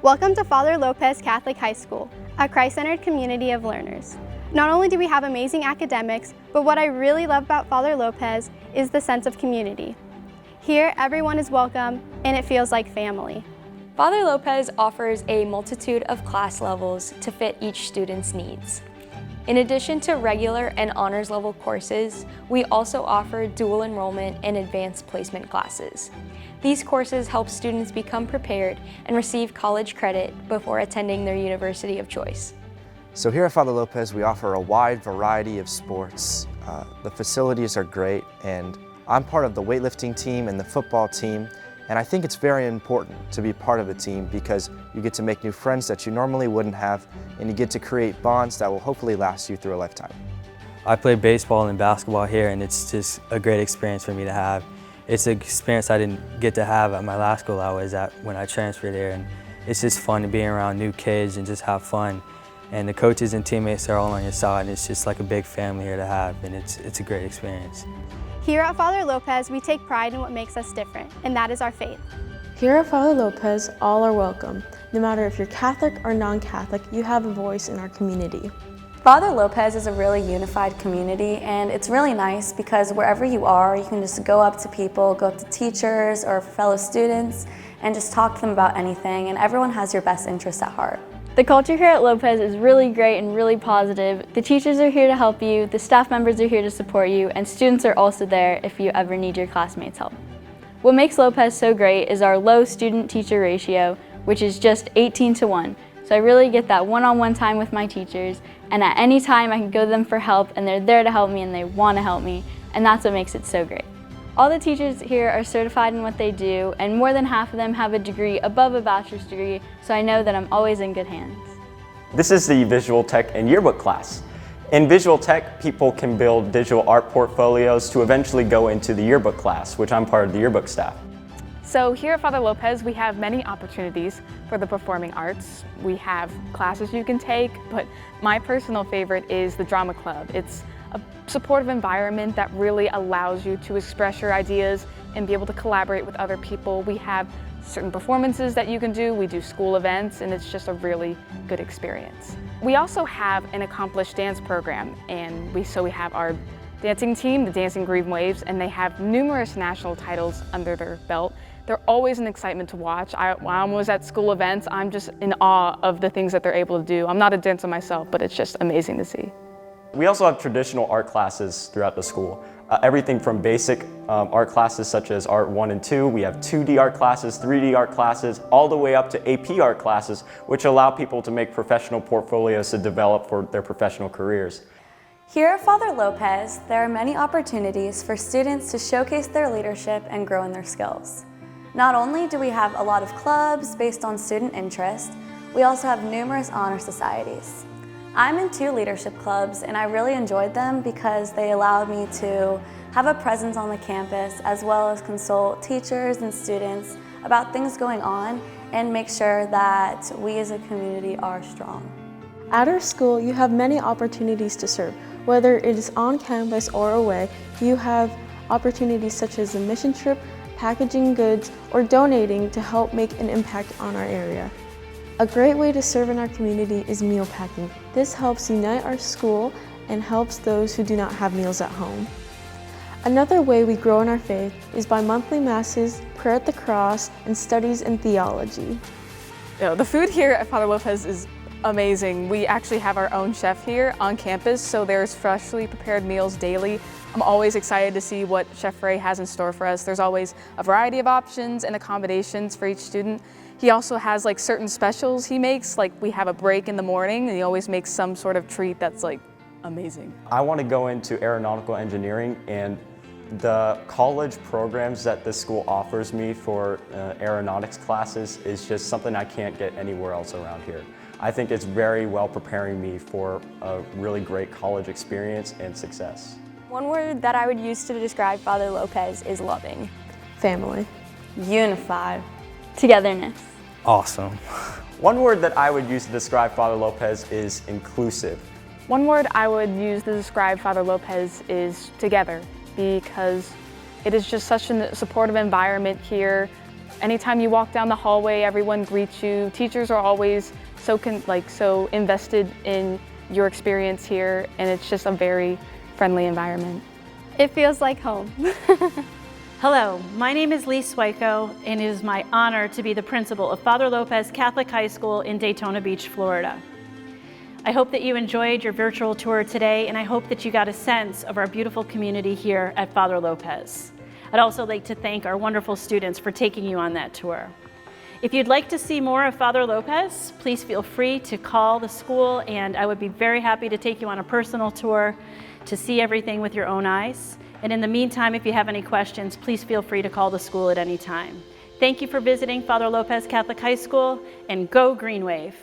Welcome to Father Lopez Catholic High School, a Christ-centered community of learners. Not only do we have amazing academics, but what I really love about Father Lopez is the sense of community. Here, everyone is welcome, and it feels like family. Father Lopez offers a multitude of class levels to fit each student's needs. In addition to regular and honors level courses, we also offer dual enrollment and advanced placement classes. These courses help students become prepared and receive college credit before attending their university of choice. So here at Father Lopez, we offer a wide variety of sports. The facilities are great, and I'm part of the weightlifting team and the football team, and I think it's very important to be part of a team because you get to make new friends that you normally wouldn't have, and you get to create bonds that will hopefully last you through a lifetime. I play baseball and basketball here, and it's just a great experience for me to have. It's an experience I didn't get to have at my last school I was at when I transferred there, and it's just fun to be around new kids and just have fun. And the coaches and teammates are all on your side, and it's just like a big family here to have, and it's a great experience. Here at Father Lopez, we take pride in what makes us different, and that is our faith. Here at Father Lopez, all are welcome. No matter if you're Catholic or non-Catholic, you have a voice in our community. Father Lopez is a really unified community, and it's really nice because wherever you are, you can just go up to people, go up to teachers or fellow students, and just talk to them about anything, and everyone has your best interests at heart. The culture here at Lopez is really great and really positive. The teachers are here to help you, the staff members are here to support you, and students are also there if you ever need your classmates' help. What makes Lopez so great is our low student-teacher ratio, which is just 18:1. So I really get that one-on-one time with my teachers, and at any time I can go to them for help, and they're there to help me and they want to help me, and that's what makes it so great. All the teachers here are certified in what they do, and more than half of them have a degree above a bachelor's degree, so I know that I'm always in good hands. This is the Visual Tech and Yearbook class. In Visual Tech, people can build digital art portfolios to eventually go into the yearbook class, which I'm part of the yearbook staff. So here at Father Lopez, we have many opportunities for the performing arts. We have classes you can take, but my personal favorite is the drama club. It's a supportive environment that really allows you to express your ideas and be able to collaborate with other people. We have certain performances that you can do. We do school events, and it's just a really good experience. We also have an accomplished dance program, and we have our dancing team, the Dancing Green Waves, and they have numerous national titles under their belt. They're always an excitement to watch. When I'm always at school events, I'm just in awe of the things that they're able to do. I'm not a dancer myself, but it's just amazing to see. We also have traditional art classes throughout the school. Everything from basic art classes such as Art 1 and 2, we have 2D art classes, 3D art classes, all the way up to AP art classes, which allow people to make professional portfolios to develop for their professional careers. Here at Father Lopez, there are many opportunities for students to showcase their leadership and grow in their skills. Not only do we have a lot of clubs based on student interest, we also have numerous honor societies. I'm in 2 leadership clubs, and I really enjoyed them because they allowed me to have a presence on the campus as well as consult teachers and students about things going on and make sure that we as a community are strong. At our school, you have many opportunities to serve. Whether it is on campus or away, you have opportunities such as a mission trip, packaging goods, or donating to help make an impact on our area. A great way to serve in our community is meal packing. This helps unite our school and helps those who do not have meals at home. Another way we grow in our faith is by monthly masses, prayer at the cross, and studies in theology. The food here at Father Lopez is amazing. We actually have our own chef here on campus, so there's freshly prepared meals daily. I'm always excited to see what Chef Ray has in store for us. There's always a variety of options and accommodations for each student. He also has certain specials he makes, like we have a break in the morning, and he always makes some sort of treat that's amazing. I want to go into aeronautical engineering, and the college programs that this school offers me for aeronautics classes is just something I can't get anywhere else around here. I think it's very well preparing me for a really great college experience and success. One word that I would use to describe Father Lopez is loving. Family. Unified. Togetherness. Awesome. One word that I would use to describe Father Lopez is inclusive. One word I would use to describe Father Lopez is together, because it is just such a supportive environment here. Anytime you walk down the hallway, everyone greets you. Teachers are always so invested in your experience here, and it's just a very friendly environment. It feels like home. Hello, my name is Lee Swyko, and it is my honor to be the principal of Father Lopez Catholic High School in Daytona Beach, Florida. I hope that you enjoyed your virtual tour today, and I hope that you got a sense of our beautiful community here at Father Lopez. I'd also like to thank our wonderful students for taking you on that tour. If you'd like to see more of Father Lopez, please feel free to call the school, and I would be very happy to take you on a personal tour to see everything with your own eyes. And in the meantime, if you have any questions, please feel free to call the school at any time. Thank you for visiting Father Lopez Catholic High School, and go Green Wave.